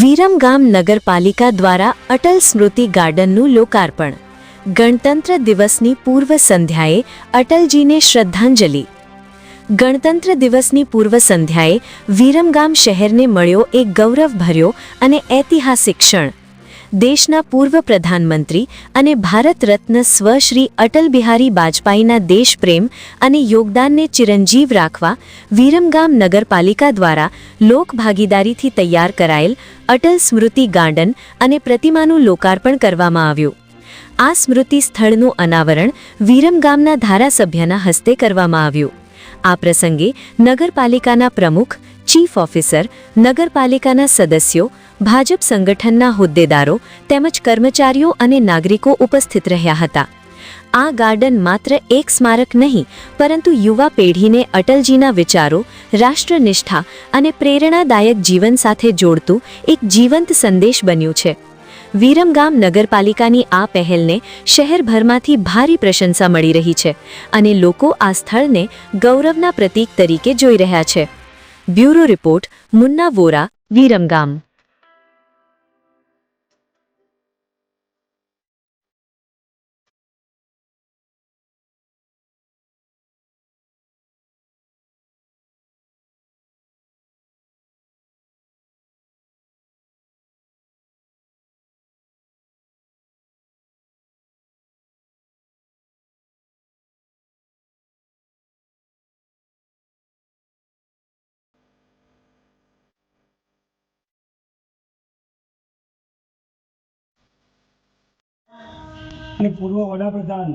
વિરમગામ નગરપાલિકા દ્વારા અટલ સ્મૃતિ ગાર્ડનનું લોકાર્પણ। ગણતંત્ર દિવસની પૂર્વ સંધ્યાએ અટલજીને શ્રદ્ધાંજલિ। ગણતંત્ર દિવસની પૂર્વ સંધ્યાએ વિરમગામ શહેરને મળ્યો એક ગૌરવભર્યો અને ઐતિહાસિક ક્ષણ। દેશના પૂર્વ પ્રધાનમંત્રી અને ભારત રત્ન સ્વ શ્રી અટલ બિહારી વાજપેયીના દેશપ્રેમ અને યોગદાનને ચિરંજીવ રાખવા વિરમગામ નગરપાલિકા દ્વારા લોકભાગીદારીથી તૈયાર કરાયેલ અટલ સ્મૃતિ ગાર્ડન અને પ્રતિમાનું લોકાર્પણ કરવામાં આવ્યું। આ સ્મૃતિ સ્થળનું અનાવરણ વિરમગામના ધારાસભ્યના હસ્તે કરવામાં આવ્યું। આ પ્રસંગે નગરપાલિકાના પ્રમુખ, ચીફ ઓફિસર, નગરપાલિકાના સદસ્યો, ભાજપ સંગઠનના હોદ્દેદારો તેમજ કર્મચારીઓ અને નાગરિકો ઉપસ્થિત રહ્યા હતા। આ ગાર્ડન માત્ર એક સ્મારક નહીં, પરંતુ યુવા પેઢીને અટલજીના વિચારો, રાષ્ટ્રનિષ્ઠા અને પ્રેરણાદાયક જીવન સાથે જોડતું એક જીવંત સંદેશ બન્યું છે। વિરમગામ નગરપાલિકાની આ પહેલને શહેરભરમાંથી ભારી પ્રશંસા મળી રહી છે અને લોકો આ સ્થળને ગૌરવના પ્રતીક તરીકે જોઈ રહ્યા છે। Bureau report, Munna Vora, Viramgam. અને પૂર્વ વડાપ્રધાન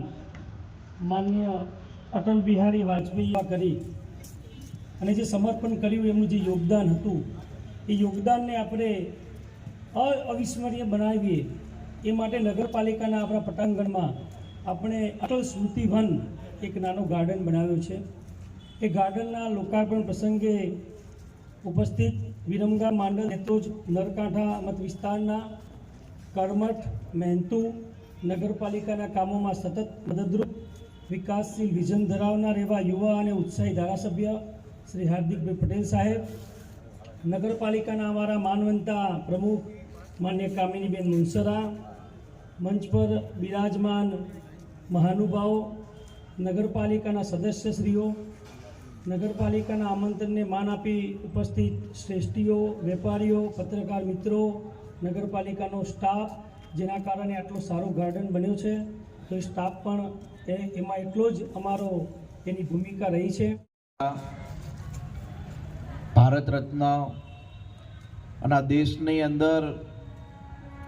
માનનીય અટલ બિહારી વાજપેયીએ કરી અને જે સમર્પણ કર્યું, એમનું જે યોગદાન હતું, એ યોગદાનને આપણે અવિસ્મરણીય બનાવીએ એ માટે નગરપાલિકાના આપણા પટાંગણમાં આપણે અટલ સ્મૃતિ વન એક નાનો ગાર્ડન બનાવ્યો છે। એ ગાર્ડનના લોકાર્પણ પ્રસંગે ઉપસ્થિત વિરમગામ માંડલ, નેત્રોજ, નરકાંઠા મત વિસ્તારના કરમઠ, મહેનતુ, નગરપાલિકાના કામોમાં સતત મદદરૂપ, વિકાસશીલ વિઝન ધરાવનાર એવા યુવા અને ઉત્સાહી ધારાસભ્ય શ્રી હાર્દિકભાઈ પટેલ સાહેબ, નગરપાલિકાના અમારા માનવંતા પ્રમુખ માન્ય કામિનીબેન મુનસરા, મંચ પર બિરાજમાન મહાનુભાવો, નગરપાલિકાના સદસ્યશ્રીઓ, નગરપાલિકાના આમંત્રણને માન આપી ઉપસ્થિત શ્રેષ્ઠીઓ, વેપારીઓ, પત્રકાર મિત્રો, નગરપાલિકાનો સ્ટાફ, જેના કારણે આટલો સારો ગાર્ડન બન્યો છે, તો એ સ્ટાફ પણ એમાં એટલો જ અમારો એની ભૂમિકા રહી છે। ભારત રત્ન અને દેશની અંદર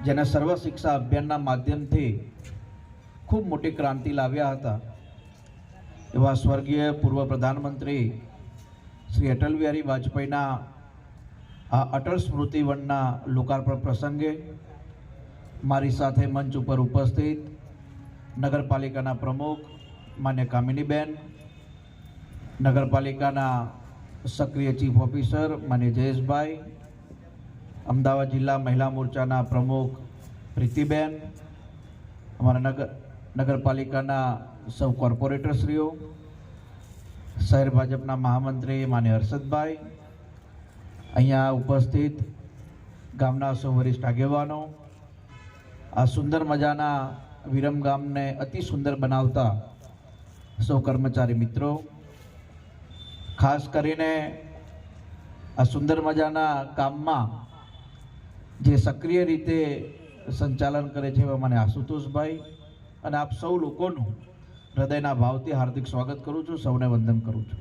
જેને સર્વ શિક્ષા અભિયાનના માધ્યમથી ખૂબ મોટી ક્રાંતિ લાવ્યા હતા એવા સ્વર્ગીય પૂર્વ પ્રધાનમંત્રી શ્રી અટલ બિહારી વાજપેયીના આ અટલ સ્મૃતિ વનના લોકાર્પણ પ્રસંગે મારી સાથે મંચ ઉપર ઉપસ્થિત નગરપાલિકાના પ્રમુખ માન્ય કામિનીબેન, નગરપાલિકાના સક્રિય ચીફ ઓફિસર માન્ય જયેશભાઈ, અમદાવાદ જિલ્લા મહિલા મોરચાના પ્રમુખ પ્રીતિબેન, અમારા નગરપાલિકાના સૌ કોર્પોરેટરશ્રીઓ, શહેર ભાજપના મહામંત્રી માન્ય હર્ષદભાઈ, અહીંયા ઉપસ્થિત ગામના સૌ વરિષ્ઠ આગેવાનો, આ સુંદર મજાના વિરમગામને અતિ સુંદર બનાવતા સૌ કર્મચારી મિત્રો, ખાસ કરીને આ સુંદર મજાના કામમાં જે સક્રિય રીતે સંચાલન કરે છે એવા મને આશુતોષભાઈ અને આપ સૌ લોકોનું હૃદયના ભાવથી હાર્દિક સ્વાગત કરું છું, સૌને વંદન કરું છું।